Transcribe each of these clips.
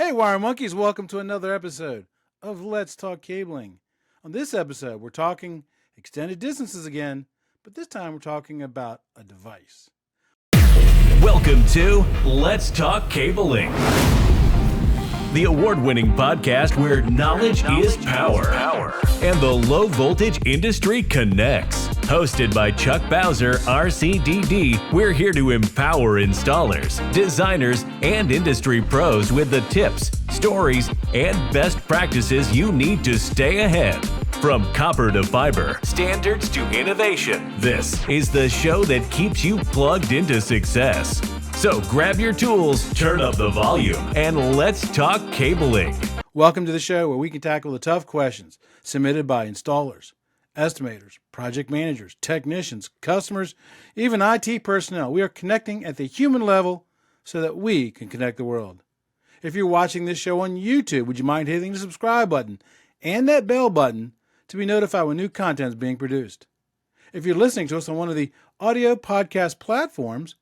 Hey, Wire Monkeys, welcome to another episode of Let's Talk Cabling. On this episode, we're talking extended distances again, but this time we're talking about a device. Welcome to Let's Talk Cabling, the award-winning podcast where knowledge is power and the low voltage industry connects. Hosted by Chuck Bowser, RCDD, we're here to empower installers, designers, and industry pros with the tips, stories, and best practices you need to stay ahead. From copper to fiber, standards to innovation, this is the show that keeps you plugged into success. So grab your tools, turn up the volume, and let's talk cabling. Welcome to the show where we can tackle the tough questions submitted by installers, estimators, project managers, technicians, customers, even IT personnel. We are connecting at the human level so that we can connect the world. If you're watching this show on YouTube, would you mind hitting the subscribe button and that bell button to be notified when new content is being produced? If you're listening to us on one of the audio podcast platforms,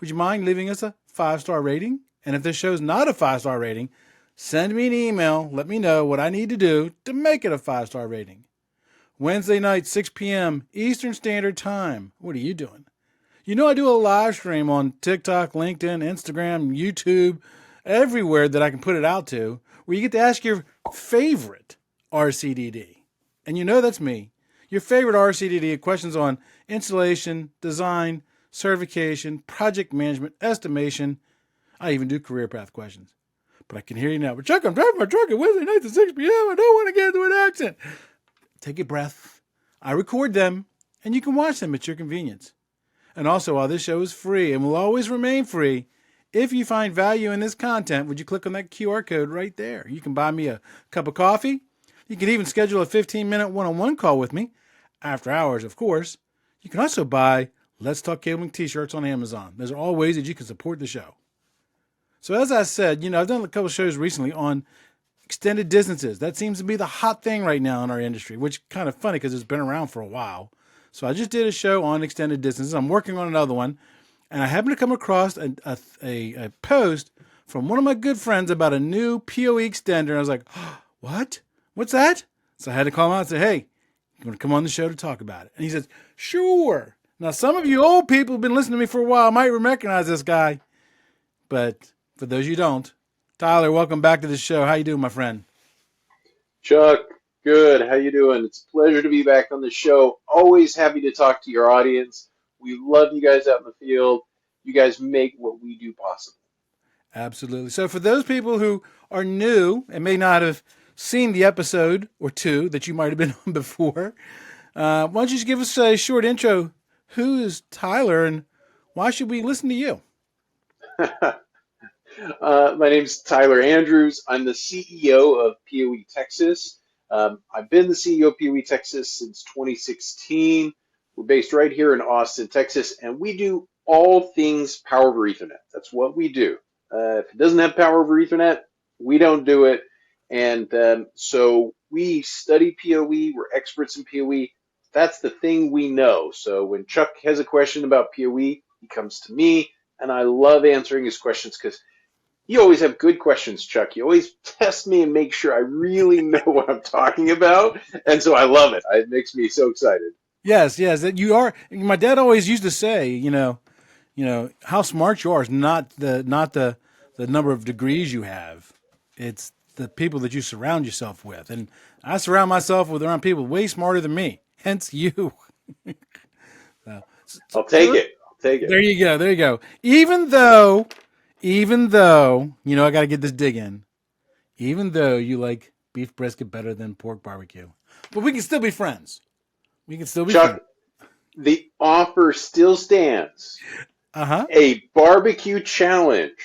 would you mind leaving us a 5-star rating? And if this show's not a 5-star rating, send me an email. Let me know what I need to do to make it a 5-star rating. Wednesday night, 6 p.m. Eastern Standard Time. What are you doing? You know I do a live stream on TikTok, LinkedIn, Instagram, YouTube, everywhere that I can put it out to, where you get to ask your favorite RCDD. And you know that's me. Your favorite RCDD questions on installation, design, certification, project management, estimation. I even do career path questions. But I can hear you now. But Chuck, I'm driving my truck at Wednesday nights at 6 p.m. I don't want to get into an accident. Take a breath. I record them, and you can watch them at your convenience. And also, while this show is free and will always remain free, if you find value in this content, would you click on that QR code right there? You can buy me a cup of coffee. You can even schedule a 15-minute one-on-one call with me, after hours, of course. You can also buy Let's Talk Cabling t-shirts on Amazon. Those are all ways that you can support the show. So as I said, I've done a couple of shows recently on extended distances. That seems to be the hot thing right now in our industry, which is kind of funny because it's been around for a while. So I just did a show on extended distances. I'm working on another one, and I happened to come across a post from one of my good friends about a new PoE extender. And I was like, oh, what? What's that? So I had to call him out and say, hey, you want to come on the show to talk about it? And he says, sure. Now, some of you old people who've been listening to me for a while might recognize this guy. But for those you don't, Tyler, welcome back to the show. How you doing, my friend? Chuck, good. How you doing? It's a pleasure to be back on the show. Always happy to talk to your audience. We love you guys out in the field. You guys make what we do possible. Absolutely. So for those people who are new and may not have seen the episode or two that you might have been on before, why don't you just give us a short intro? Who is Tyler and why should we listen to you? My name's Tyler Andrews. I'm the CEO of PoE Texas. I've been the CEO of PoE Texas since 2016. We're based right here in Austin, Texas, and we do all things power over Ethernet. That's what we do. If it doesn't have power over Ethernet, we don't do it. And so we study PoE. We're experts in PoE. That's the thing we know. So when Chuck has a question about PoE, he comes to me, and I love answering his questions because you always have good questions, Chuck. You always test me and make sure I really know what I'm talking about. And so I love it. It makes me so excited. Yes, you are. My dad always used to say, how smart you are is not the number of degrees you have. It's the people that you surround yourself with. And I surround myself around people way smarter than me. Hence you. I'll take it. There you go. Even though, I got to get this dig in. Even though you like beef brisket better than pork barbecue. But we can still be friends. Chuck, the offer still stands. Uh-huh. A barbecue challenge.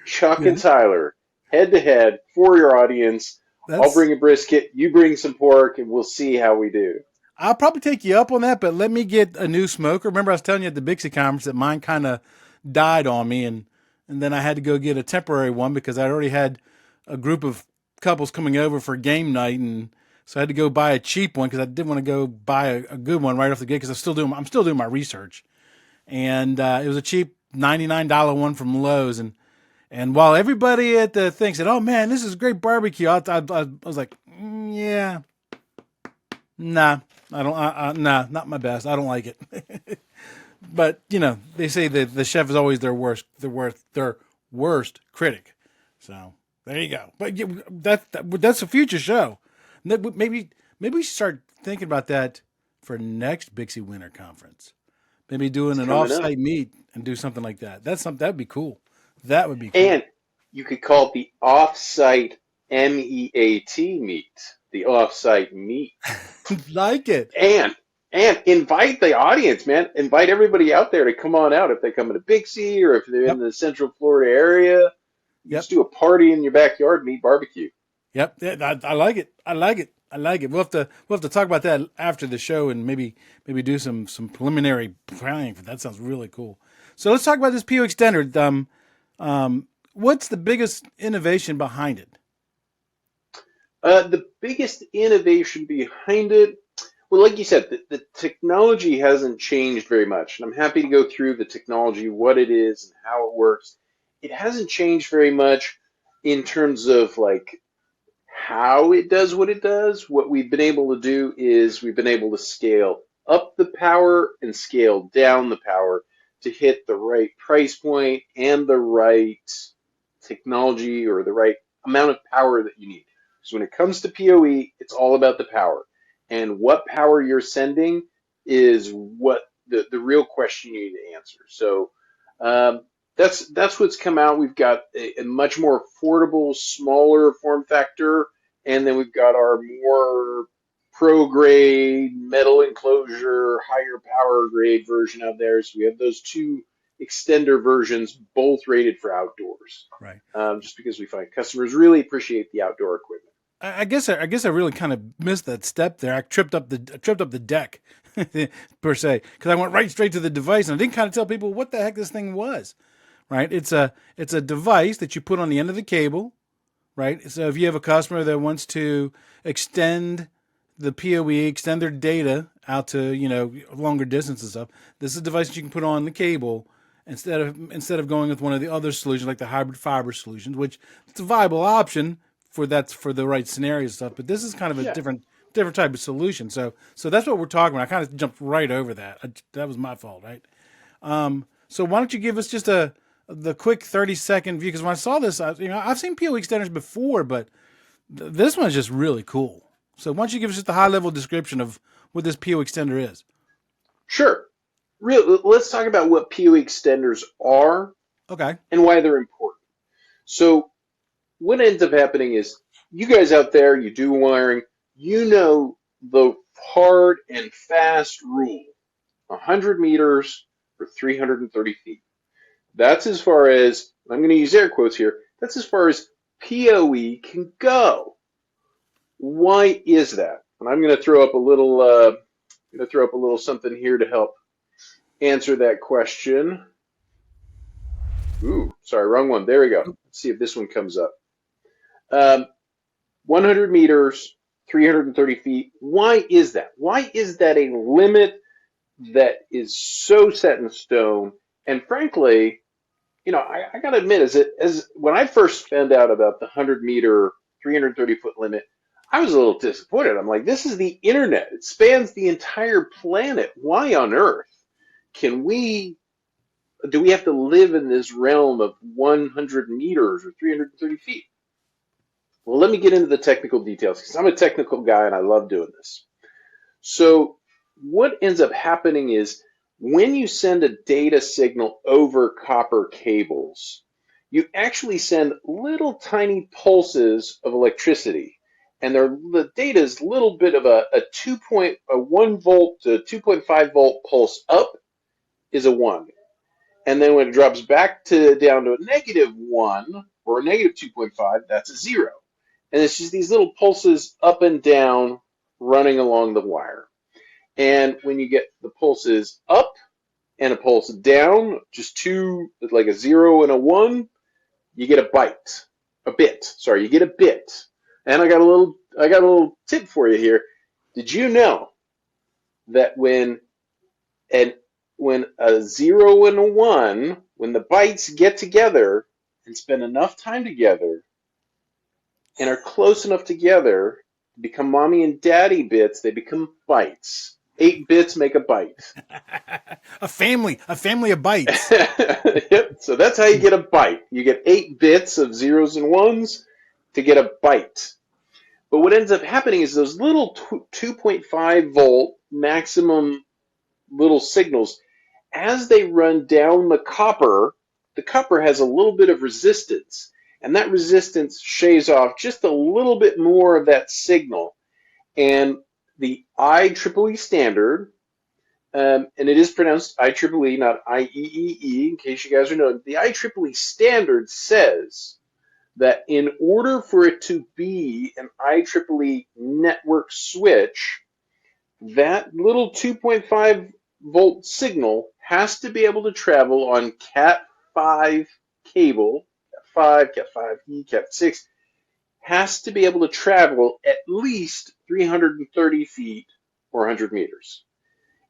Chuck and Tyler, head to head for your audience. I'll bring a brisket, you bring some pork, and we'll see how we do. I'll probably take you up on that, but let me get a new smoker. Remember I was telling you at the Bixie conference that mine kind of died on me, and then I had to go get a temporary one because I already had a group of couples coming over for game night, and so I had to go buy a cheap one because I didn't want to go buy a good one right off the gate because I'm still doing my research. And it was a cheap $99 one from Lowe's, and And while everybody at the thing said, "Oh man, this is great barbecue," I was like, "Yeah, nah, I don't, nah, not my best. I don't like it." But they say that the chef is always their worst critic. So there you go. But that's a future show. Maybe we should start thinking about that for next Bixie Winter Conference. Maybe doing It's an coming up. off-site meet and do something like that. That'd be cool. That would be cool. And you could call it the off-site MEAT meet, the off-site meet. Like it. And invite the audience, man. Invite everybody out there to come on out if they come to Bixie or if they're in Yep. the Central Florida area. Yep. Just do a party in your backyard and eat barbecue. Yep. Yeah, I like it. I like it. I like it. We'll have to talk about that after the show and maybe do some preliminary planning. That sounds really cool. So let's talk about this PoE Extender. What's the biggest innovation behind it? The biggest innovation behind it, well, like you said, the technology hasn't changed very much. And I'm happy to go through the technology, what it is and how it works. It hasn't changed very much in terms of like how it does what it does. What we've been able to do is we've been able to scale up the power and scale down the power to hit the right price point and the right technology or the right amount of power that you need. So when it comes to PoE, it's all about the power. And what power you're sending is what the real question you need to answer. So that's what's come out. We've got a much more affordable, smaller form factor, and then we've got our more pro grade metal enclosure, higher power grade version out there. So we have those two extender versions, both rated for outdoors. Right. Just because we find customers really appreciate the outdoor equipment. I guess I really kind of missed that step there. I tripped up the deck per se because I went right straight to the device and I didn't kind of tell people what the heck this thing was. Right? It's a device that you put on the end of the cable. Right? So if you have a customer that wants to extend the PoE, extend their data out to longer distances and stuff, this is a device that you can put on the cable instead of going with one of the other solutions like the hybrid fiber solutions, which it's a viable option for the right scenario stuff. But this is kind of a different type of solution. So that's what we're talking about. I kind of jumped right over that. That was my fault, right? So why don't you give us just the quick 30-second view? Because when I saw this, I've seen PoE extenders before, but this one is just really cool. So why don't you give us just a high-level description of what this PoE extender is? Sure. Let's talk about what PoE extenders are. Okay. And why they're important. So what ends up happening is you guys out there, you do wiring, you know the hard and fast rule, 100 meters for 330 feet. That's as far as, I'm going to use air quotes here, that's as far as PoE can go. Why is that? And I'm going to throw up a little something here to help answer that question. Ooh, sorry, wrong one. There we go. Let's see if this one comes up. 100 meters, 330 feet. Why is that? Why is that a limit that is so set in stone? And frankly, I got to admit, as when I first found out about the 100 meter, 330 foot limit, I was a little disappointed. I'm like, this is the internet. It spans the entire planet. Why on earth do we have to live in this realm of 100 meters or 330 feet? Well, let me get into the technical details because I'm a technical guy and I love doing this. So what ends up happening is when you send a data signal over copper cables, you actually send little tiny pulses of electricity. And the data is a little bit of a 1 volt to 2.5 volt pulse up is a 1. And then when it drops back down to a -1 or a -2.5, that's a 0. And it's just these little pulses up and down running along the wire. And when you get the pulses up and a pulse down, just two, like a 0 and a 1, you get a bit. You get a bit. And I got a little tip for you here. Did you know that when a 0 and a 1, when the bytes get together, and spend enough time together and are close enough together to become mommy and daddy bits, they become bytes. 8 bits make a byte. a family of bytes. Yep. So that's how you get a byte. You get 8 bits of zeros and ones to get a byte. But what ends up happening is those little 2.5 volt maximum little signals, as they run down the copper has a little bit of resistance. And that resistance shaves off just a little bit more of that signal. And the IEEE standard, and it is pronounced IEEE, not IEEE, in case you guys are knowing. The IEEE standard says that in order for it to be an IEEE network switch, that little 2.5 volt signal has to be able to travel on Cat5 cable, Cat5, Cat5e, Cat6, has to be able to travel at least 330 feet or 100 meters.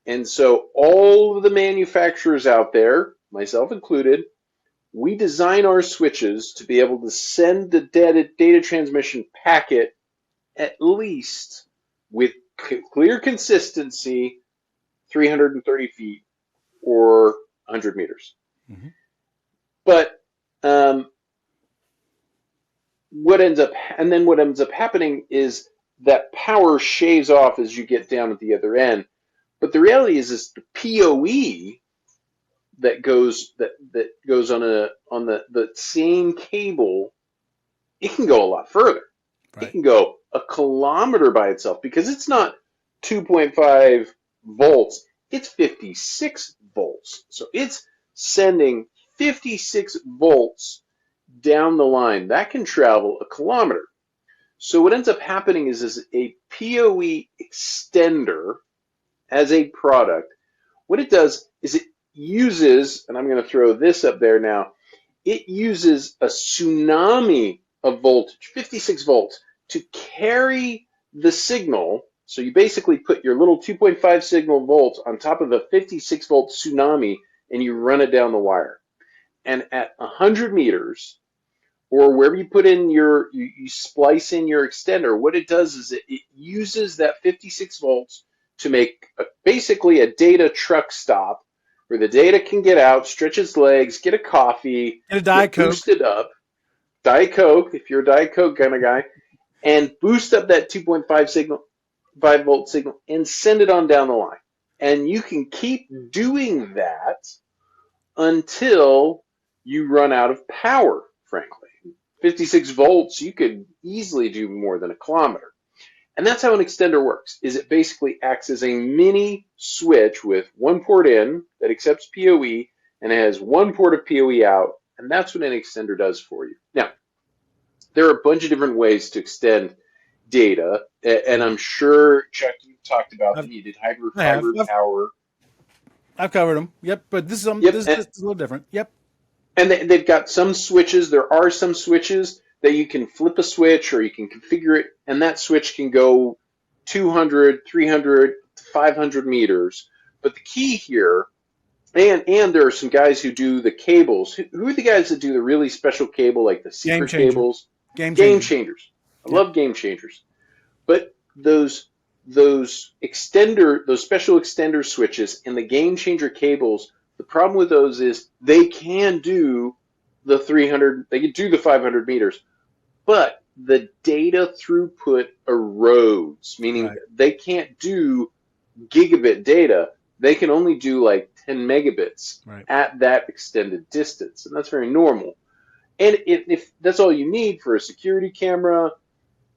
And so all of the manufacturers out there, myself included, we design our switches to be able to send the data transmission packet at least with clear consistency 330 feet or 100 meters. Mm-hmm. But what ends up happening is that power shaves off as you get down at the other end. But the reality is the PoE that goes on the same cable, it can go a lot further. Right. It can go a kilometer by itself because it's not 2.5 volts, it's 56 volts. So it's sending 56 volts down the line. That can travel a kilometer. So what ends up happening is a PoE extender as a product, what it does is it uses, and I'm going to throw this up there now, it uses a tsunami of voltage, 56 volts, to carry the signal. So you basically put your little 2.5 signal volts on top of a 56 volt tsunami and you run it down the wire. And at 100 meters, or wherever you put in you splice in your extender, what it does is it uses that 56 volts to make basically a data truck stop where the data can get out, stretch its legs, get a coffee, and a Diet Coke. Boost it up. Diet Coke, if you're a Diet Coke kind of guy, and boost up that 5 volt signal and send it on down the line. And you can keep doing that until you run out of power, frankly. 56 volts, you could easily do more than a kilometer. And that's how an extender works, is it basically acts as a mini switch with one port in that accepts PoE and has one port of PoE out, and that's what an extender does for you. Now, there are a bunch of different ways to extend data, and I'm sure, Chuck, you've talked about them. You did hybrid power. I've covered them. Yep, but this is this is a little different. Yep. And they've got some switches. There are some switches that you can flip a switch or you can configure it, and that switch can go 200, 300, 500 meters. But the key here, and there are some guys who do the cables. Who are the guys that do the really special cable, like the secret cables? Game changers. I love game changers. But those special extender switches and the game changer cables, the problem with those is they can do the 300, they can do the 500 meters, but the data throughput erodes, meaning they can't do gigabit data. They can only do like 10 megabits at that extended distance, and that's very normal. And if that's all you need for a security camera,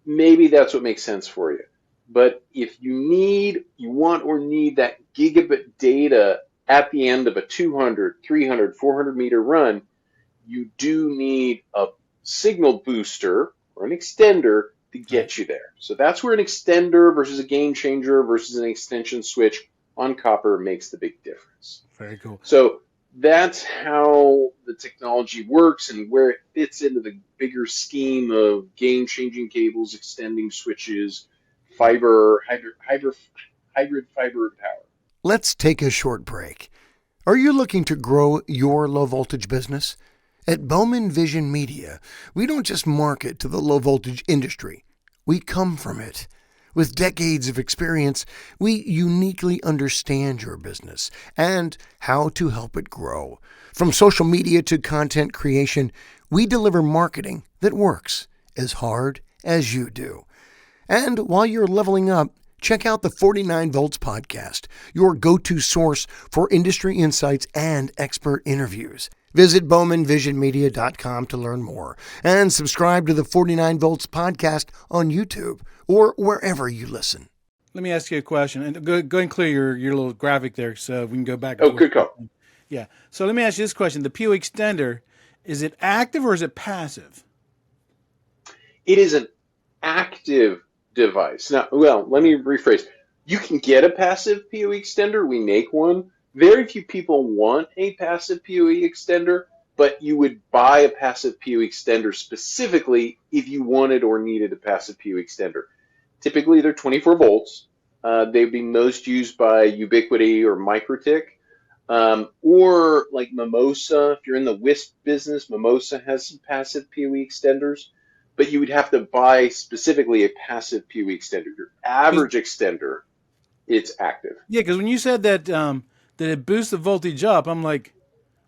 maybe that's what makes sense for you. But if you want or need that gigabit data at the end of a 200, 300, 400 meter run, you do need a signal booster or an extender to get you there. So that's where an extender versus a game changer versus an extension switch on copper makes the big difference. Very cool. So that's how the technology works and where it fits into the bigger scheme of game-changing cables, extending switches, hybrid fiber power. Let's take a short break. Are you looking to grow your low-voltage business? At Bowman Vision Media, we don't just market to the low-voltage industry. We come from it. With decades of experience, we uniquely understand your business and how to help it grow. From social media to content creation, we deliver marketing that works as hard as you do. And while you're leveling up, check out the 49 Volts podcast, your go-to source for industry insights and expert interviews. Visit bowmanvisionmedia.com to learn more and subscribe to the 49 Volts podcast on YouTube or wherever you listen. Let me ask you a question, and go and clear your little graphic there so we can go back. Oh, good call. Yeah. So let me ask you this question. The PoE Extender, is it active or is it passive? It is an active device. Now, well, let me rephrase. You can get a passive PoE extender. We make one. Very few people want a passive PoE extender, but you would buy a passive PoE extender specifically if you wanted or needed a passive PoE extender. Typically, they're 24 volts. They'd be most used by Ubiquiti or MikroTik, or like Mimosa. If you're in the WISP business, Mimosa has some passive PoE extenders, but you would have to buy specifically a passive PoE extender. Your average extender, it's active. Yeah, because when you said that that it boosts the voltage up, I'm like,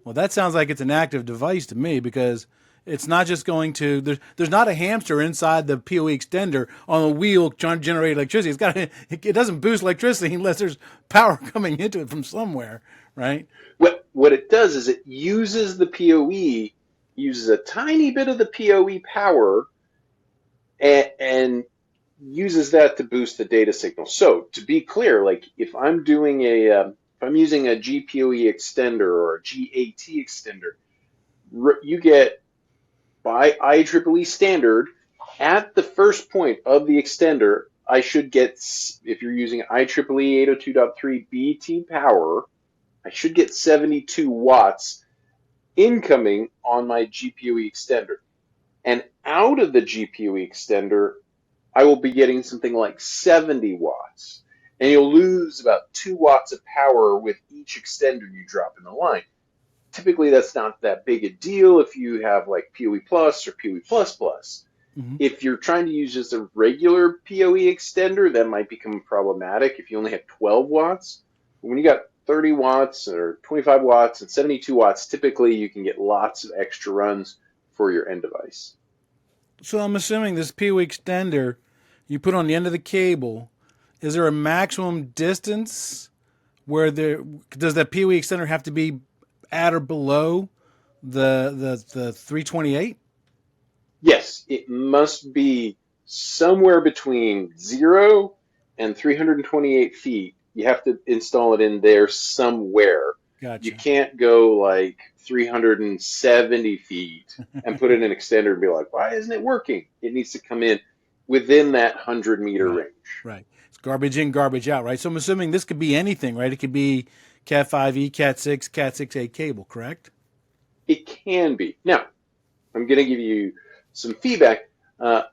well, that sounds like it's an active device to me, because it's not just going to, there's not a hamster inside the PoE extender on a wheel trying to generate electricity. It doesn't boost electricity unless there's power coming into it from somewhere, right? What it does is it uses the PoE, uses a tiny bit of the PoE power, and uses that to boost the data signal. So to be clear, like if I'm doing if I'm using a GPoE extender or a GAT extender, you get by IEEE standard at the first point of the extender, I should get, if you're using IEEE 802.3 BT power, I should get 72 watts incoming on my GPoE extender. And out of the GPoE extender, I will be getting something like 70 watts. And you'll lose about 2 watts of power with each extender you drop in the line. Typically, that's not that big a deal if you have like PoE Plus or PoE Plus Plus. Mm-hmm. If you're trying to use just a regular PoE extender, that might become problematic if you only have 12 watts. When you got 30 watts or 25 watts and 72 watts, typically you can get lots of extra runs for your end device. So I'm assuming this PoE extender you put on the end of the cable, is there a maximum distance where does that PoE extender have to be at or below the 328? Yes, it must be somewhere between 0 and 328 feet. You have to install it in there somewhere. Gotcha. You can't go like 370 feet and put in an extender and be like, why isn't it working? It needs to come in within that 100-meter range. Right. It's garbage in, garbage out, right? So I'm assuming this could be anything, right? It could be Cat 5e, Cat 6, Cat 6a cable, correct? It can be. Now, I'm going to give you some feedback.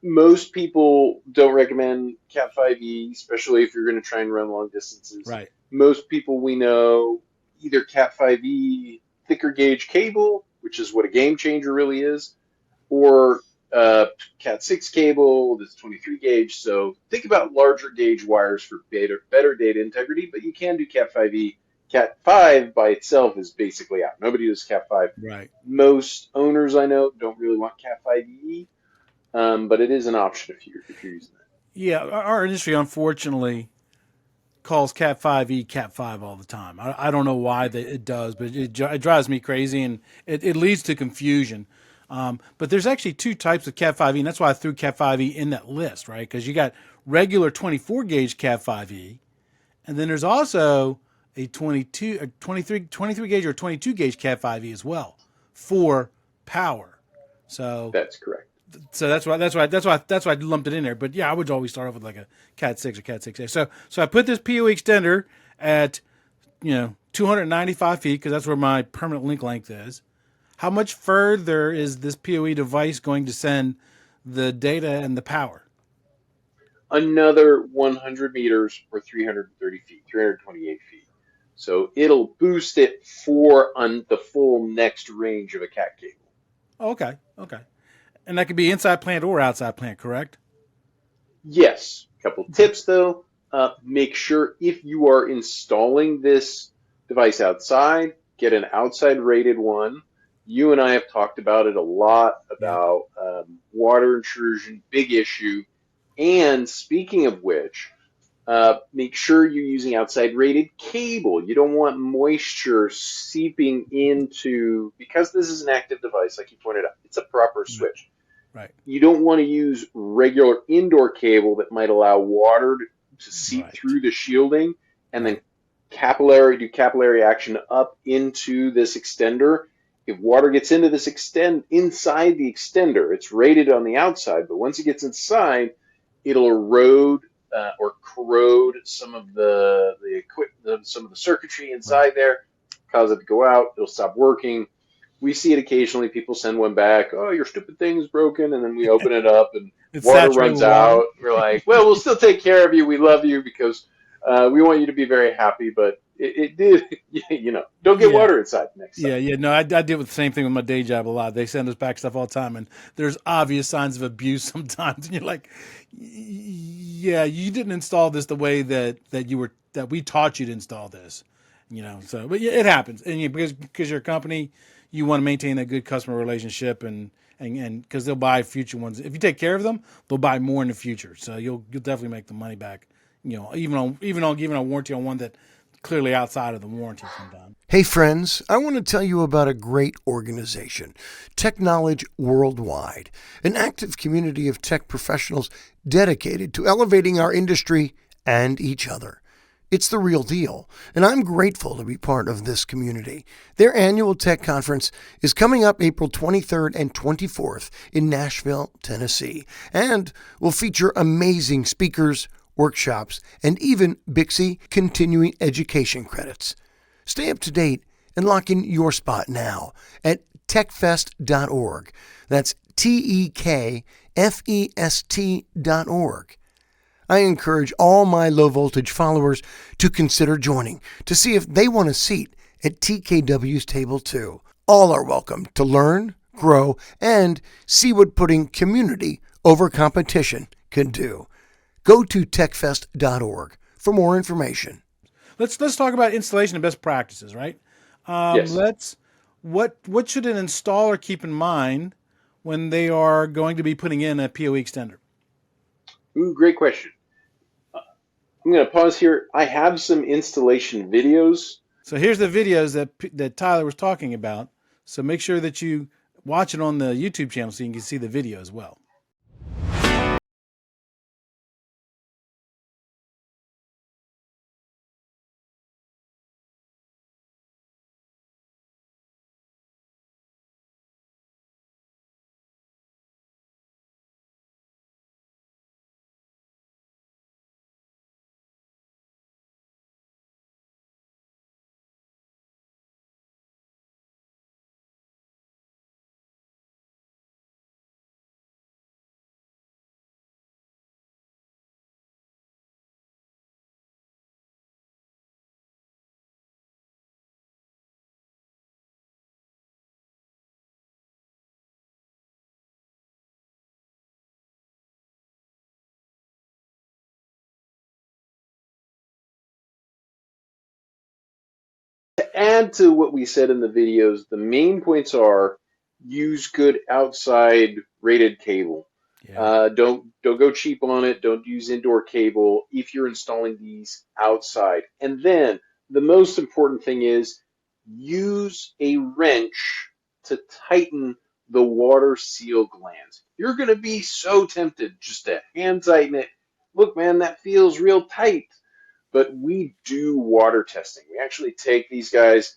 Most people don't recommend Cat 5e, especially if you're going to try and run long distances. Right. Most people we know, either Cat 5e thicker gauge cable, which is what a game changer really is, or Cat 6 cable that's 23 gauge. So think about larger gauge wires for better data integrity, but you can do Cat 5e. Cat 5 by itself is basically out. Nobody does Cat 5. Right. Most owners I know don't really want Cat 5e, but it is an option if you're using that. Yeah, our industry, unfortunately, calls Cat 5e Cat 5 all the time. I don't know why it does, but it drives me crazy, and it leads to confusion. But there's actually two types of Cat 5e, and that's why I threw Cat 5e in that list, right? Because you got regular 24 gauge Cat 5e, and then there's also a 23 gauge or 22 gauge Cat 5e as well for power. So that's correct. So that's why I lumped it in there. But yeah, I would always start off with like a Cat 6 or Cat 6a. So I put this PoE extender at 295 feet because that's where my permanent link length is. How much further is this PoE device going to send the data and the power? Another 100 meters or 330 feet, 328 feet. So it'll boost it for the full next range of a Cat cable. Oh, okay. Okay. And that could be inside plant or outside plant, correct? Yes. A couple tips though. Make sure if you are installing this device outside, get an outside rated one. You and I have talked about it a lot Yep. about water intrusion, big issue. And speaking of which, make sure you're using outside rated cable. You don't want moisture seeping into, because this is an active device, like you pointed out, it's a proper Right. switch. Right. You don't want to use regular indoor cable that might allow water to seep Right. through the shielding and then Right. do capillary action up into this extender. If water gets into this inside the extender, it's rated on the outside, but once it gets inside, it'll erode or corrode some of some of the circuitry Right. inside there, cause it to go out. It'll stop working. We see it occasionally. People send one back. Oh, your stupid thing is broken, and then we open it up and It's water saturated runs with water. out. We're like, well, we'll still take care of you. We love you because we want you to be very happy. But it did, don't get Yeah. water inside next time. Yeah, yeah, no, I deal with the same thing with my day job a lot. They send us back stuff all the time, and there's obvious signs of abuse sometimes, and you're like, yeah, you didn't install this the way that we taught you to install this, So, but yeah, it happens, and because you're a company, you want to maintain a good customer relationship, and because they'll buy future ones. If you take care of them, they'll buy more in the future, so you'll definitely make the money back, even on giving a warranty on one that clearly outside of the warranty sometimes. Hey friends, I want to tell you about a great organization, Technology Worldwide, an active community of tech professionals dedicated to elevating our industry and each other. It's the real deal, and I'm grateful to be part of this community. Their annual tech conference is coming up April 23rd and 24th in Nashville, Tennessee, and will feature amazing speakers, workshops, and even Bixby continuing education credits. Stay up to date and lock in your spot now at techfest.org. That's TEKFEST.org. I encourage all my low voltage followers to consider joining to see if they want a seat at TKW's table too. All are welcome to learn, grow, and see what putting community over competition can do. Go to techfest.org for more information. Let's talk about installation and best practices, right? Yes. What should an installer keep in mind when they are going to be putting in a PoE extender? Ooh, great question. I'm going to pause here. I have some installation videos. So here's the videos that Tyler was talking about. So make sure that you watch it on the YouTube channel so you can see the video as well. To add to what we said in the videos, the main points are use good outside rated cable. Yeah. Don't go cheap on it. Don't use indoor cable if you're installing these outside. And then the most important thing is use a wrench to tighten the water seal glands. You're going to be so tempted just to hand tighten it. Look, man, that feels real tight. But we do water testing. We actually take these guys,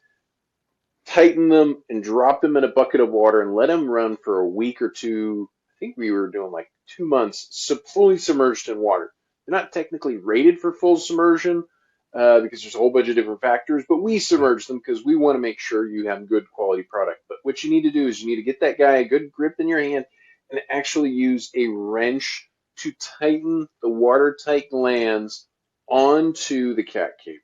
tighten them, and drop them in a bucket of water and let them run for a week or two. I think we were doing like 2 months, fully submerged in water. They're not technically rated for full submersion because there's a whole bunch of different factors, but we Right. submerge them because we want to make sure you have good quality product. But what you need to do is you need to get that guy a good grip in your hand and actually use a wrench to tighten the watertight glands onto the cat cable.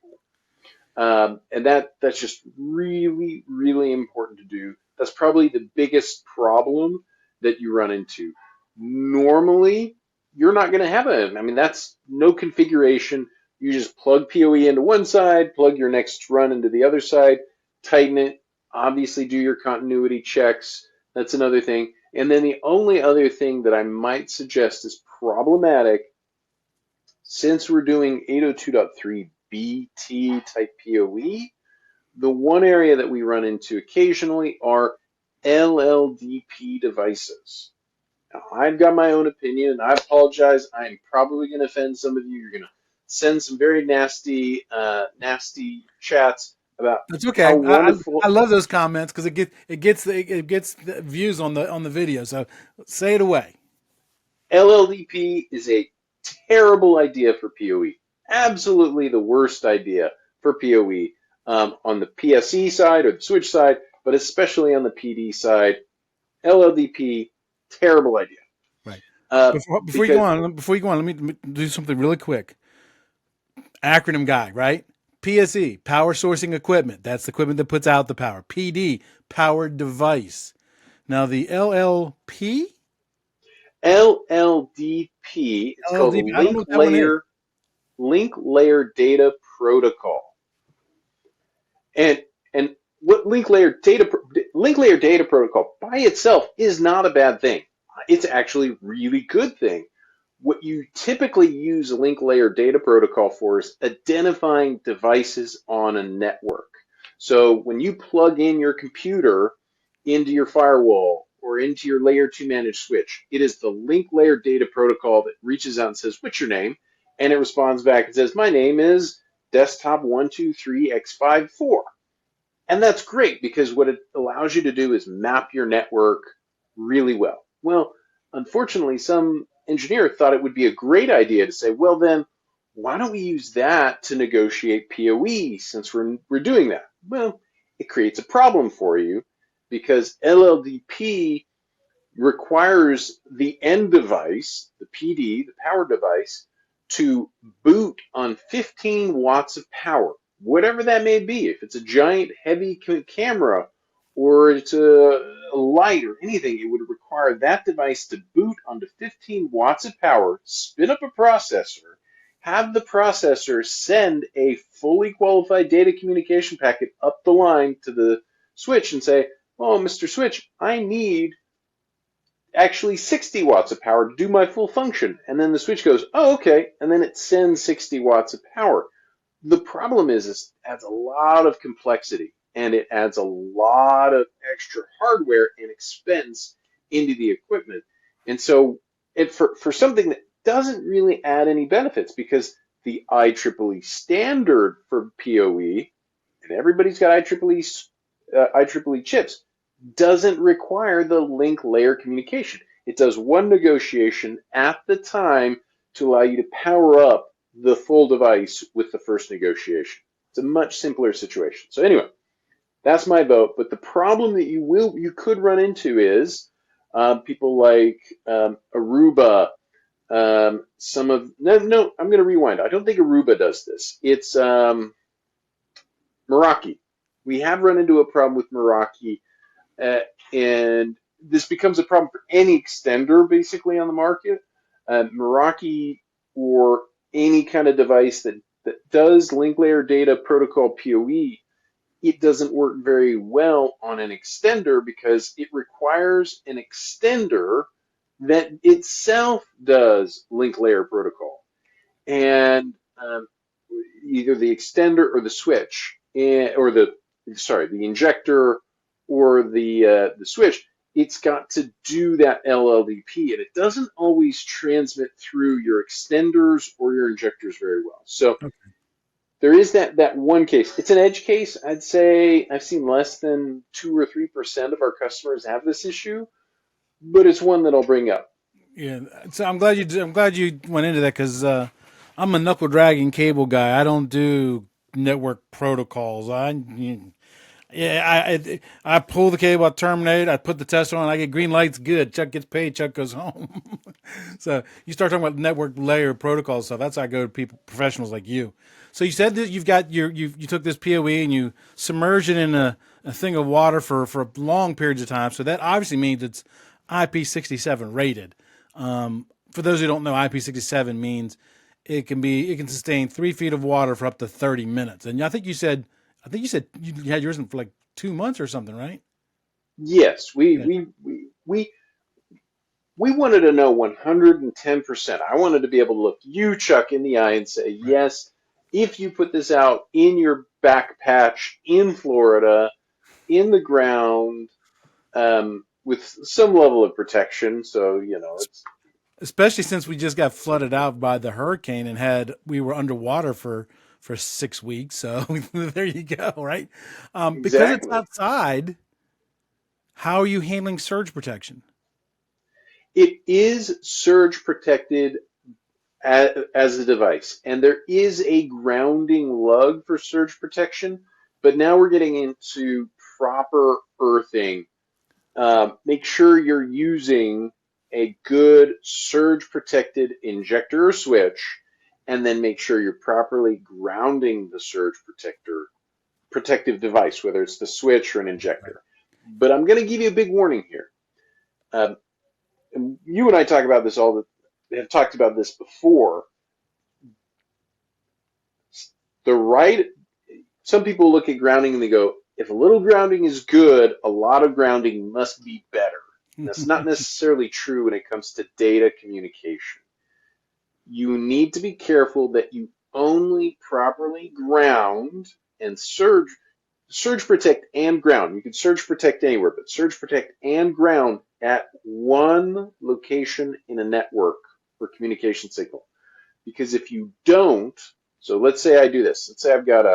And that's just really, really important to do. That's probably the biggest problem that you run into. Normally, you're not going to have that's no configuration. You just plug PoE into one side, plug your next run into the other side, tighten it, obviously do your continuity checks. That's another thing. And then the only other thing that I might suggest is problematic, since we're doing 802.3 BT type PoE, the one area that we run into occasionally are LLDP devices. Now, I've got my own opinion, and I apologize. I'm probably going to offend some of you. You're going to send some very nasty chats about That's okay. how wonderful. I love those comments because it gets the views on the video. So say it away. LLDP is a terrible idea for PoE. Absolutely the worst idea for PoE on the PSE side or the switch side, but especially on the PD side. LLDP, terrible idea. Right. Before Because you go on, let me do something really quick. Acronym guy, right? PSE, power sourcing equipment. That's the equipment that puts out the power. PD, power device. Now the LLDP, it's called a I don't know what that one is. link layer data protocol. And what link layer data protocol by itself is not a bad thing. It's actually a really good thing. What you typically use a link layer data protocol for is identifying devices on a network. So when you plug in your computer into your firewall or into your layer 2 managed switch, it is the link layer data protocol that reaches out and says, "What's your name?" And it responds back and says, "My name is desktop123x54." And that's great because what it allows you to do is map your network really well. Well, unfortunately, some engineer thought it would be a great idea to say, well, then why don't we use that to negotiate PoE since we're doing that? Well, it creates a problem for you because LLDP requires the end device, the PD, the power device, to boot on 15 watts of power, whatever that may be. If it's a giant heavy camera or it's a light or anything, it would require that device to boot onto 15 watts of power, spin up a processor, have the processor send a fully qualified data communication packet up the line to the switch and say, "Oh, Mr. Switch, I need actually 60 watts of power to do my full function." And then the switch goes, "Oh, okay." And then it sends 60 watts of power. The problem is it adds a lot of complexity and it adds a lot of extra hardware and expense into the equipment. And so for something that doesn't really add any benefits, because the IEEE standard for PoE, and everybody's got IEEE chips, doesn't require the link layer communication. It does one negotiation at the time to allow you to power up the full device with the first negotiation. It's a much simpler situation. So anyway, that's my vote. But the problem that you could run into is people like Aruba. I'm going to rewind. I don't think Aruba does this. It's Meraki. We have run into a problem with Meraki. And this becomes a problem for any extender basically on the market. Meraki or any kind of device that does link layer data protocol PoE, it doesn't work very well on an extender because it requires an extender that itself does link layer protocol. And either the extender or the switch, or the injector or the switch, it's got to do that LLDP, and it doesn't always transmit through your extenders or your injectors very well. So there is that one case. It's an edge case. I'd say I've seen less than 2 or 3% of our customers have this issue, but it's one that I'll bring up. Yeah, so I'm glad you went into that because I'm a knuckle dragging cable guy. I don't do network protocols. Yeah, I pull the cable, I terminate, I put the tester on, I get green lights, good. Chuck gets paid, Chuck goes home. So you start talking about network layer protocol stuff. That's how I go to people, professionals like you. So you said that you've got you took this PoE and you submerge it in a thing of water for long periods of time. So that obviously means it's IP67 rated. For those who don't know, IP67 means it can sustain 3 feet of water for up to 30 minutes. And I think you said you had yours in for like 2 months or something, right? Yes, Yeah. we wanted to know 110%. I wanted to be able to look you, Chuck, in the eye and say, Right. yes, if you put this out in your back patch in Florida, in the ground, with some level of protection, so it's Especially since we just got flooded out by the hurricane and we were underwater for 6 weeks. So there you go, right? Because it's exactly. outside. How are you handling surge protection? It is surge protected as a device, and there is a grounding lug for surge protection, but now we're getting into proper earthing. Make sure you're using a good surge protected injector or switch, and then make sure you're properly grounding the surge protective device, whether it's the switch or an Right. injector. But I'm going to give you a big warning here. And you and I talk about this have talked about this before. The right, some people look at grounding and they go, if a little grounding is good, a lot of grounding must be better. That's not necessarily true when it comes to data communication. You need to be careful that you only properly ground and surge protect and ground. You can surge protect anywhere, but surge protect and ground at one location in a network for communication signal. Because if you don't, so let's say I do this. Let's say I've got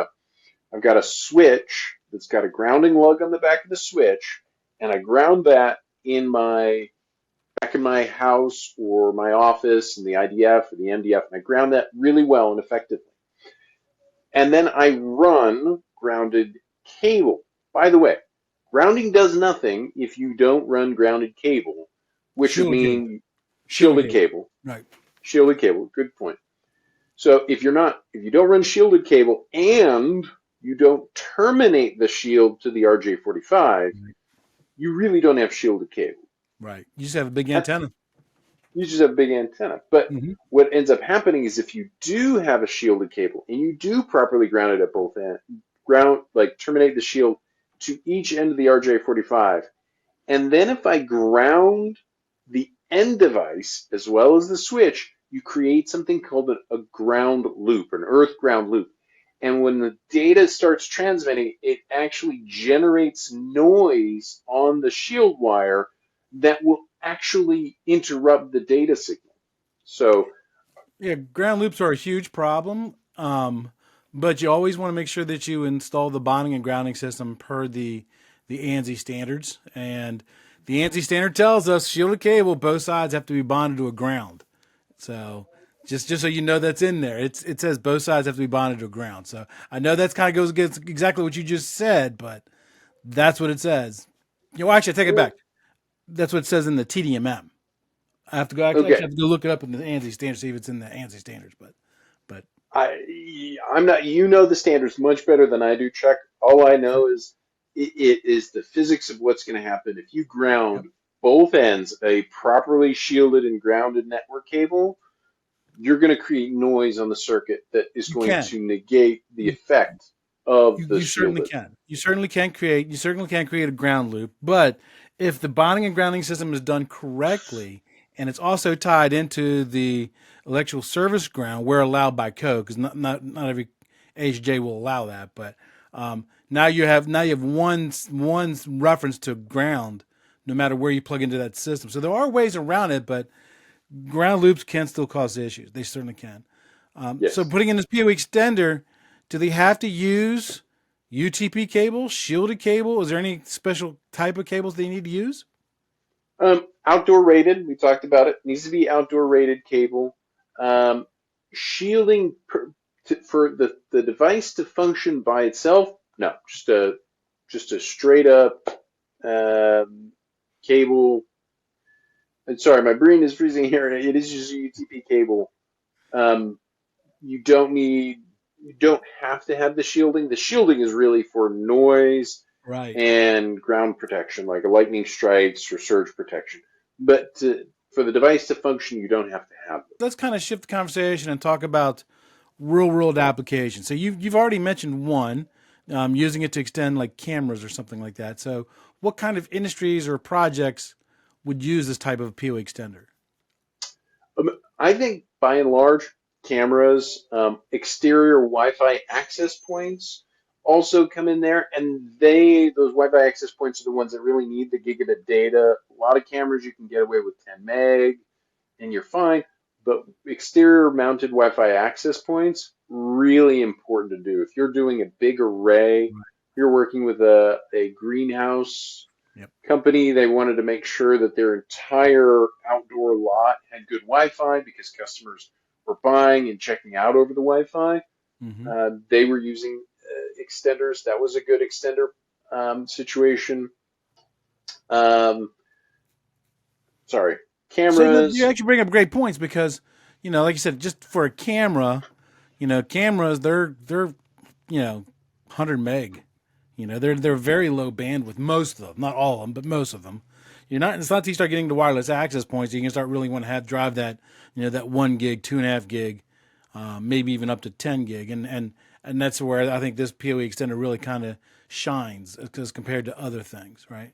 a switch that's got a grounding lug on the back of the switch, and I ground that in my back in my house or my office in the IDF or the MDF, and I ground that really well and effectively. And then I run grounded cable. By the way, grounding does nothing if you don't run grounded cable, which would Shielded cable. mean Shielded shielded cable. cable. Right. Shielded cable, good point. So if you don't run shielded cable and you don't terminate the shield to the RJ45, Right. you really don't have shielded cable. Right. You just have a big That's, antenna. you just have a big antenna. But Hmm. what ends up happening is if you do have a shielded cable and you do properly ground it at both ends, terminate the shield to each end of the RJ45, and then if I ground the end device as well as the switch, you create something called a ground loop, an earth ground loop. And when the data starts transmitting, it actually generates noise on the shield wire that will actually interrupt the data signal. So, Yeah, ground loops are a huge problem. But you always want to make sure that you install the bonding and grounding system per the ANSI standards. And the ANSI standard tells us shielded cable, both sides have to be bonded to a ground. So just so you know that's in there. It says both sides have to be bonded to a ground. So I know that's kind of goes against exactly what you just said, but that's what it says. Actually, I take it back. That's what it says in the TDMM. I have to go actually okay, have to go look it up in the ANSI standards, see if it's in the ANSI standards. But I'm not. You know the standards much better than I do, Chuck. All I know is it is the physics of what's going to happen if you yep, ground both ends of a properly shielded and grounded network cable. You're going to create noise on the circuit that is you going can. to negate the You, effect of the you certainly shielded. can. You certainly can create a ground loop, but if the bonding and grounding system is done correctly and it's also tied into the electrical service ground where allowed by code, because not every HJ will allow that, but now you have one reference to ground no matter where you plug into that system. So there are ways around it, but ground loops can still cause issues. They certainly can. So Yes. putting in this PoE extender, do they have to use UTP cable, shielded cable? Is there any special type of cables they need to use? Outdoor rated. We talked about it. Needs to be outdoor rated cable. Um, shielding for the device to function by itself. No, just just a straight up cable. And sorry, my brain is freezing here. It is just a UTP cable. You don't have to have the shielding. The shielding is really for noise Right. and ground protection, like a lightning strikes or surge protection. But for the device to function, you don't have to have them. Let's kind of shift the conversation and talk about real world applications. So you've already mentioned one, using it to extend like cameras or something like that. So what kind of industries or projects would use this type of PoE extender? I think by and large, cameras, exterior Wi-Fi access points also come in there, and those Wi-Fi access points are the ones that really need the gigabit data. A lot of cameras you can get away with 10 meg, and you're fine. But exterior mounted Wi-Fi access points, really important to do. If you're doing a big array, you're working with a greenhouse company, they wanted to make sure that their entire outdoor lot had good Wi-Fi because customers were buying and checking out over the Wi-Fi. They were using extenders. That was a good extender situation. Sorry, So cameras. you actually bring up great points because, like you said, just for a camera, cameras, they're 100 meg. They're very low bandwidth, most of them, not all of them, but most of them. It's not until you start getting to wireless access points you can start really want to drive that, that 1 gig, 2.5 gig, maybe even up to 10 gig. And that's where I think this PoE extender really kind of shines as compared to other things, right?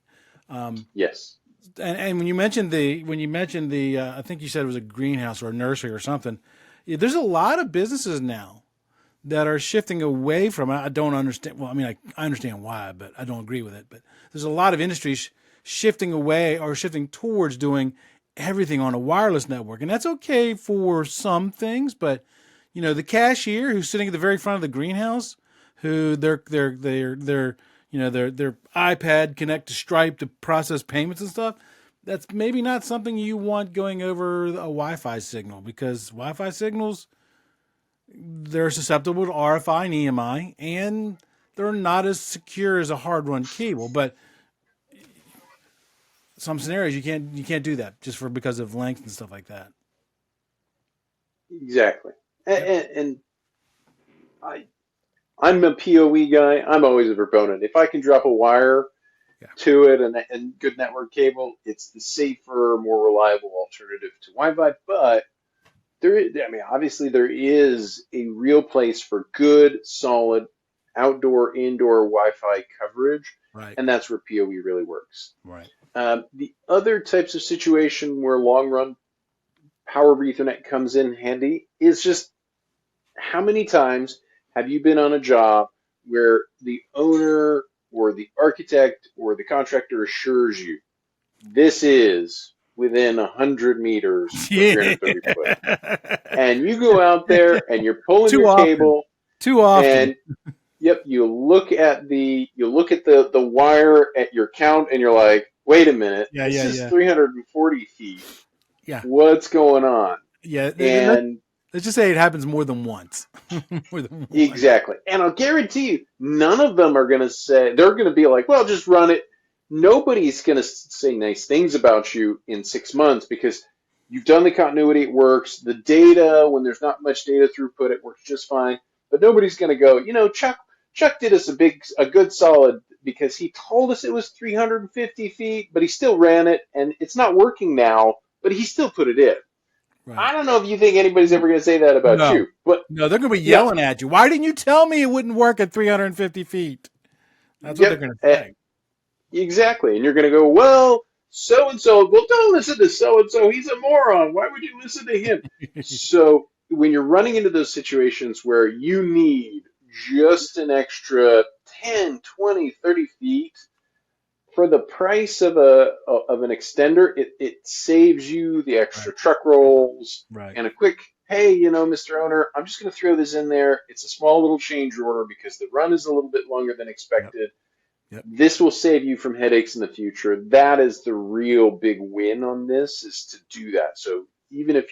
Yes. And when you mentioned the I think you said it was a greenhouse or a nursery or something. There's a lot of businesses now that are shifting away from it. I don't understand. Well, I mean, I understand why, but I don't agree with it. But there's a lot of industries shifting away or shifting towards doing everything on a wireless network, and that's okay for some things. But the cashier who's sitting at the very front of the greenhouse, who their iPad connect to Stripe to process payments and stuff, that's maybe not something you want going over a Wi-Fi signal, because Wi-Fi signals, they're susceptible to RFI and EMI, and they're not as secure as a hard-run cable. But some scenarios you can't do that just because of length and stuff like that. Exactly. And I'm a PoE guy. I'm always a proponent. If I can drop a wire to it and good network cable, it's the safer, more reliable alternative to Wi-Fi. But obviously there is a real place for good, solid outdoor, indoor Wi-Fi coverage, Right. and that's where PoE really works. Right. The other types of situation where long-run power over Ethernet comes in handy is just how many times have you been on a job where the owner or the architect or the contractor assures you this is within 100 meters of 330 foot. And you go out there and you're pulling your cable. Too often. And you look at the wire at your count and you're like, wait a minute, this is 340 feet. Yeah. What's going on? Yeah. And let's just say it happens more than once. Exactly. And I'll guarantee you, none of them are going to say, they're going to be like, well, just run it. Nobody's going to say nice things about you in 6 months because you've done the continuity, it works. The data, when there's not much data throughput, it works just fine. But nobody's going to go, Chuck did us a good solid because he told us it was 350 feet, but he still ran it, and it's not working now, but he still put it in. Right. I don't know if you think anybody's ever going to say that about you. But no, they're going to be yelling at you. Why didn't you tell me it wouldn't work at 350 feet? That's what they're going to say. Exactly. And you're going to go, well, so-and-so, well, don't listen to so-and-so. He's a moron. Why would you listen to him? So when you're running into those situations where you need just an extra 10, 20, 30 feet, for the price of an extender, it saves you the extra truck rolls and a quick, hey, Mr. Owner, I'm just going to throw this in there. It's a small little change order because the run is a little bit longer than expected. Yep. This will save you from headaches in the future. That is the real big win on this, is to do that. So even if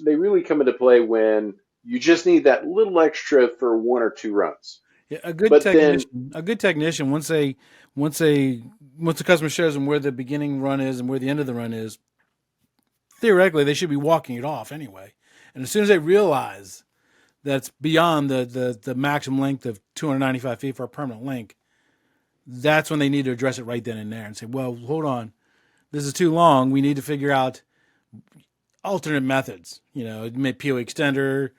they really come into play when you just need that little extra for 1 or 2 runs. Yeah, But then, a good technician, once the customer shows them where the beginning run is and where the end of the run is, theoretically they should be walking it off anyway. And as soon as they realize that's beyond the maximum length of 295 feet for a permanent link, that's when they need to address it right then and there and say, well, hold on, this is too long. We need to figure out alternate methods. PoE extender,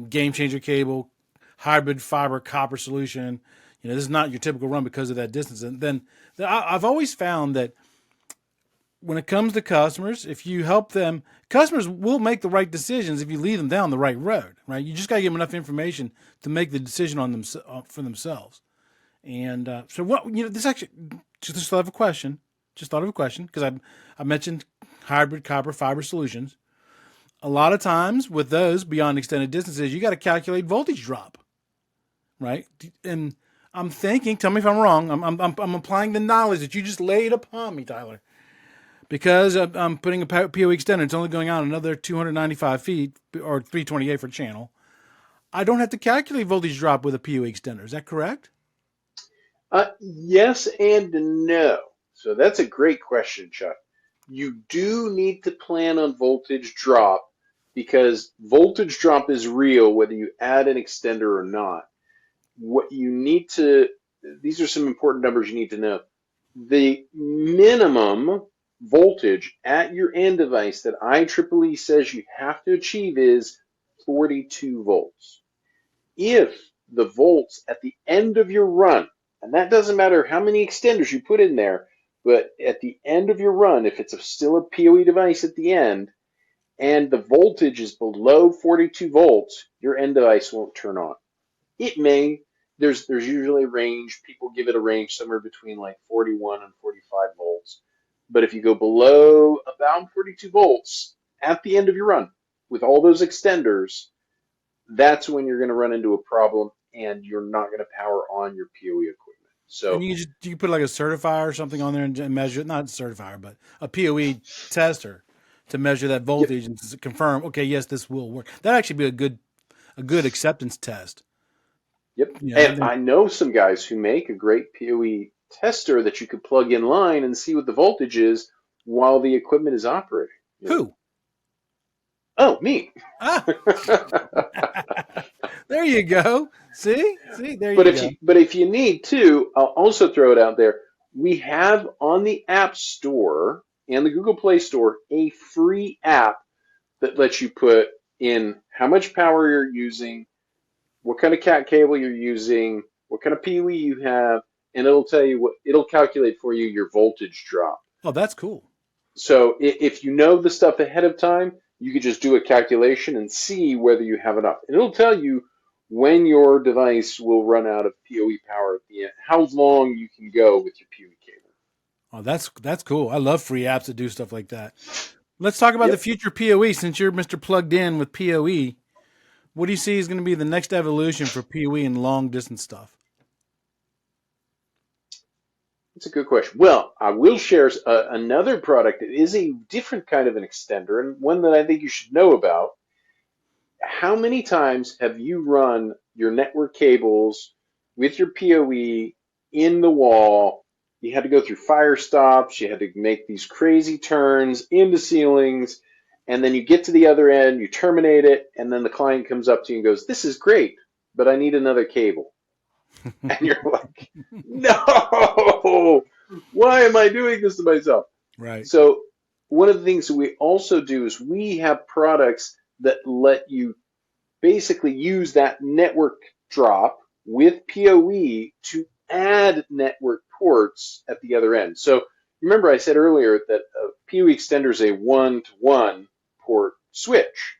game changer cable, hybrid fiber copper solution. This is not your typical run because of that distance. And then I've always found that when it comes to customers, if you help them, customers will make the right decisions if you lead them down the right road, right? You just got to give them enough information to make the decision on them for themselves. And so what, this actually, just thought of a question, because I mentioned hybrid copper fiber solutions. A lot of times with those beyond extended distances, you got to calculate voltage drop, right? And I'm thinking, tell me if I'm wrong. I'm applying the knowledge that you just laid upon me, Tyler, because I'm putting a PoE extender. It's only going out another 295 feet or 328 for channel. I don't have to calculate voltage drop with a PoE extender. Is that correct? yes and no. So that's a great question, Chuck. You do need to plan on voltage drop because voltage drop is real whether you add an extender or not. What you need to, these are some important numbers you need to know. The minimum voltage at your end device that IEEE says you have to achieve is 42 volts. If the volts at the end of your run, and that doesn't matter how many extenders you put in there, but at the end of your run, if it's still a PoE device at the end, and the voltage is below 42 volts, your end device won't turn on. It may. There's usually a range. People give it a range somewhere between like 41 and 45 volts. But if you go below about 42 volts at the end of your run with all those extenders, that's when you're going to run into a problem and you're not going to power on your PoE equipment. So, And you put like a certifier or something on there and measure, not certifier, but a PoE tester to measure that voltage and to confirm, okay, yes, this will work. That'd actually be a good acceptance test. yep. And I know some guys who make a great PoE tester that you could plug in line and see what the voltage is while the equipment is operating. Who? Oh, me. Ah, there you go. See, there you go. But if you need to, I'll also throw it out there. We have on the App Store and the Google Play Store a free app that lets you put in how much power you're using, what kind of cat cable you're using, what kind of PoE you have, and it'll calculate for you your voltage drop. Oh, that's cool. So if you know the stuff ahead of time, you could just do a calculation and see whether you have enough. And it'll tell you when your device will run out of PoE power at the end, how long you can go with your PoE cable. Oh, that's cool. I love free apps that do stuff like that. Let's talk about the future PoE. Since you're Mr. Plugged In with PoE, what do you see is going to be the next evolution for PoE and long distance stuff? That's a good question. Well, I will share another product that is a different kind of an extender and one that I think you should know about. How many times have you run your network cables with your PoE in the wall? You had to go through fire stops. You had to make these crazy turns into ceilings. And then you get to the other end, you terminate it, and then the client comes up to you and goes, "This is great, but I need another cable." And you're like, "No, why am I doing this to myself?" Right. So one of the things that we also do is we have products that let you basically use that network drop with PoE to add network ports at the other end. So remember I said earlier that a PoE extender is a one-to-one port switch.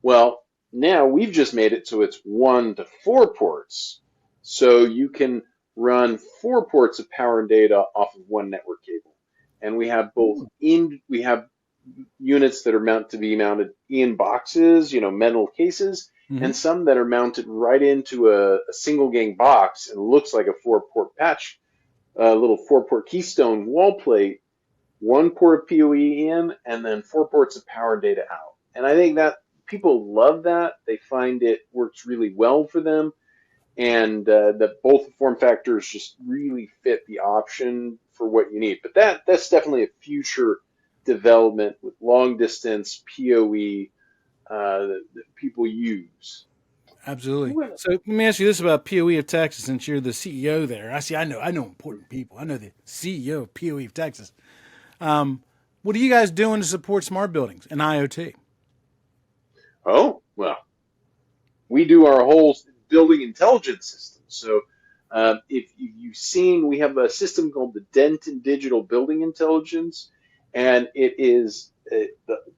Well, now we've just made it so it's 1 to 4 ports. So you can run 4 ports of power and data off of one network cable. And we have we have units that are meant to be mounted in boxes, metal cases, and some that are mounted right into a single gang box and looks like a 4-port patch, a little 4-port keystone wall plate, 1 port of PoE in, and then 4 ports of power and data out. And I think that people love that. They find it works really well for them. and that both form factors just really fit the option for what you need. But that's definitely a future development with long distance PoE that people use. Absolutely. So let me ask you this about PoE of Texas, since you're the CEO there. I know important people. I know the CEO of PoE of Texas. What are you guys doing to support smart buildings and IoT? Oh, well, we do our whole building intelligence system. So if you've seen, we have a system called the Denton Digital Building Intelligence, and it is the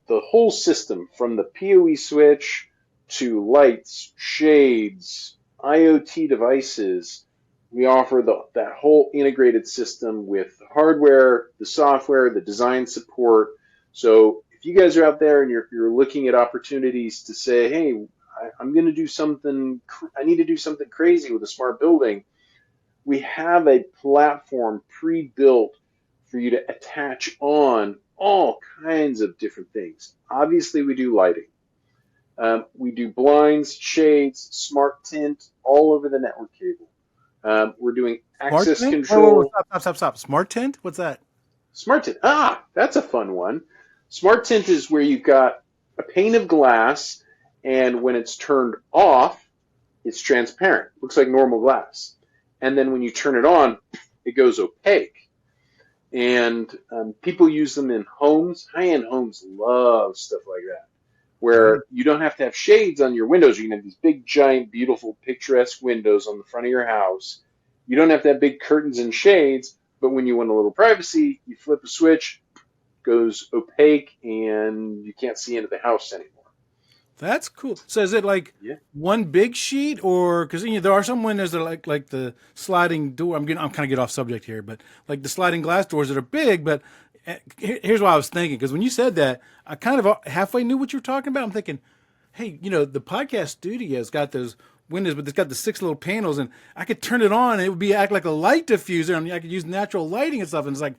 whole system from the PoE switch to lights, shades, IoT devices. We offer that whole integrated system with the hardware, the software, the design support. So if you guys are out there and you're looking at opportunities to say, hey, I'm going to do something, I need to do something crazy with a smart building, we have a platform pre-built for you to attach on all kinds of different things. Obviously, we do lighting. We do blinds, shades, smart tint, all over the network cable. We're doing access control. Stop. Smart tint? What's that? Smart tint. That's a fun one. Smart tint is where you've got a pane of glass, and when it's turned off, it's transparent. Looks like normal glass. And then when you turn it on, it goes opaque. And people use them in homes. High-end homes love stuff like that, where you don't have to have shades on your windows. You can have these big, giant, beautiful, picturesque windows on the front of your house. You don't have to have big curtains and shades, but when you want a little privacy, you flip a switch, goes opaque, and you can't see into the house anymore. That's cool. So is it like one big sheet, or because there are some windows that are like the sliding door? I'm kind of get off subject here, but like the sliding glass doors that are big. But here's what I was thinking, because when you said that, I kind of halfway knew what you were talking about. I'm thinking, hey, the podcast studio's got those windows, but it's got the 6 little panels, and I could turn it on, and it would act like a light diffuser, and I could use natural lighting and stuff. And it's like,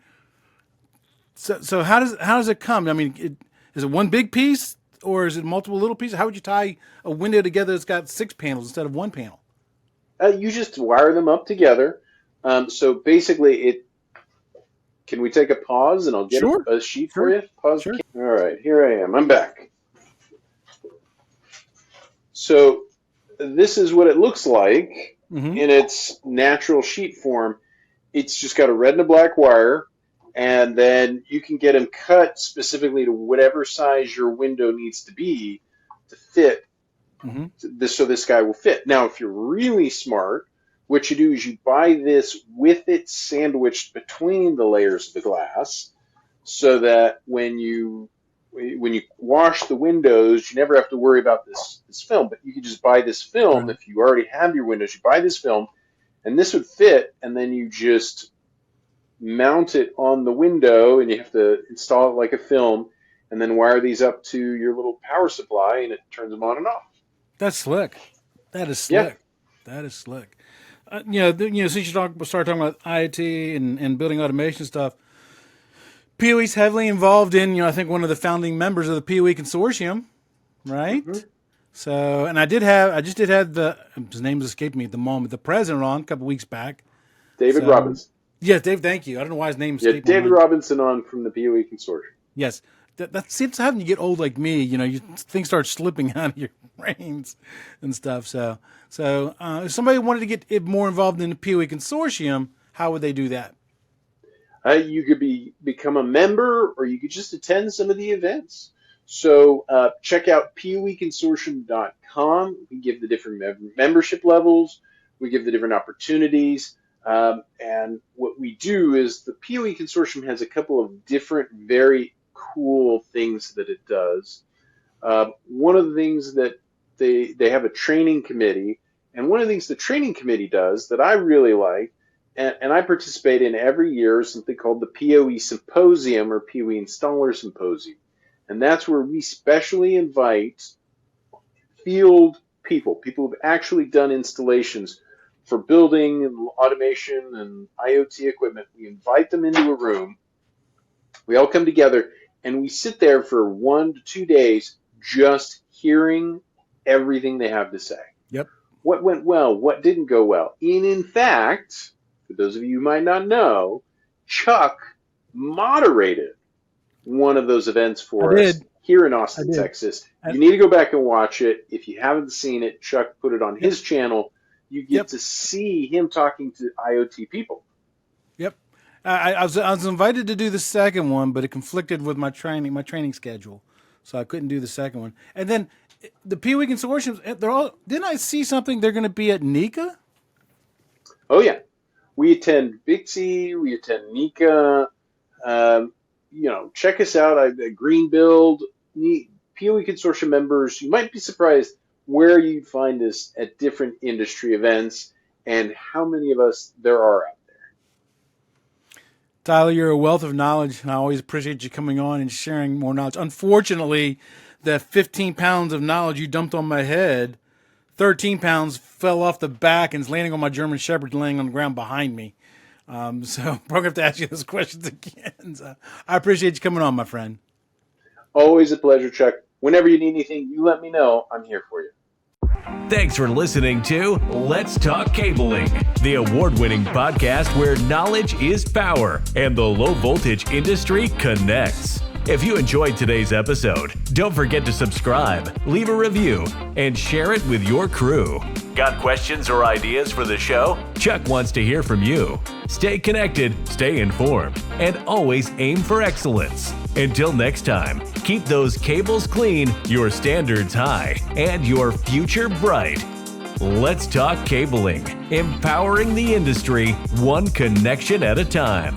so how does it come? I mean, is it one big piece, or is it multiple little pieces? How would you tie a window together that's got 6 panels instead of 1 panel? You just wire them up together. So basically, can we take a pause and I'll get a sheet for you? Pause. Sure. All right, here I am. I'm back. So this is what it looks like in its natural sheet form. It's just got a red and a black wire, and then you can get them cut specifically to whatever size your window needs to be to fit so this guy will fit. Now, if you're really smart, what you do is you buy this with it sandwiched between the layers of the glass, so that when you wash the windows, you never have to worry about this film. But you can just buy this film. If you already have your windows, you buy this film, and this would fit, and then you just mount it on the window, and you have to install it like a film, and then wire these up to your little power supply, and it turns them on and off. That's slick. That is slick. Yeah. That is slick. Since you started talking about IoT and building automation stuff, PoE's heavily involved in, I think one of the founding members of the PoE consortium, right? So, and I just did have his name escaped me at the moment, the president on a couple weeks back. David Robinson. Yes, Dave, thank you. I don't know why his name escaped me. David Robinson on from the PoE consortium. Yes. That seems to happen when you get old like me. Things start slipping out of your brains and stuff. So if somebody wanted to get more involved in the PoE consortium, how would they do that? You could become a member, or you could just attend some of the events. So check out PoEconsortium.com. We give the different membership levels. We give the different opportunities. And what we do is the PoE Consortium has a couple of different, very cool things that it does. One of the things that they have a training committee, and one of the things the training committee does that I really like, and I participate in every year, is something called the PoE Symposium or PoE Installer Symposium. And that's where we specially invite field people who've actually done installations for building and automation and IoT equipment. We invite them into a room. We all come together, and we sit there for 1 to 2 days just hearing everything they have to say. Yep. what went well, what didn't go well. And in fact, for those of you who might not know, Chuck moderated one of those events for us here in Austin, Texas. You need to go back and watch it. If you haven't seen it, Chuck put it on his channel. You get to see him talking to IoT people. Yep. I was invited to do the second one, but it conflicted with my training schedule, so I couldn't do the second one. And then the PoE consortiums, didn't I see something? They're going to be at NECA? Oh yeah, we attend Bixie, we attend NECA. Check us out at Greenbuild. PoE consortium members. You might be surprised where you'd find us at different industry events and how many of us there are out there. Tyler, you're a wealth of knowledge, and I always appreciate you coming on and sharing more knowledge. Unfortunately, that 15 pounds of knowledge you dumped on my head, 13 pounds fell off the back and is landing on my German Shepherd laying on the ground behind me. So I'm going to have to ask you those questions again. So I appreciate you coming on, my friend. Always a pleasure, Chuck. Whenever you need anything, you let me know. I'm here for you. Thanks for listening to Let's Talk Cabling, the award-winning podcast where knowledge is power and the low-voltage industry connects. If you enjoyed today's episode, don't forget to subscribe, leave a review, and share it with your crew. Got questions or ideas for the show? Chuck wants to hear from you. Stay connected, stay informed, and always aim for excellence. Until next time, keep those cables clean, your standards high, and your future bright. Let's talk cabling, empowering the industry one connection at a time.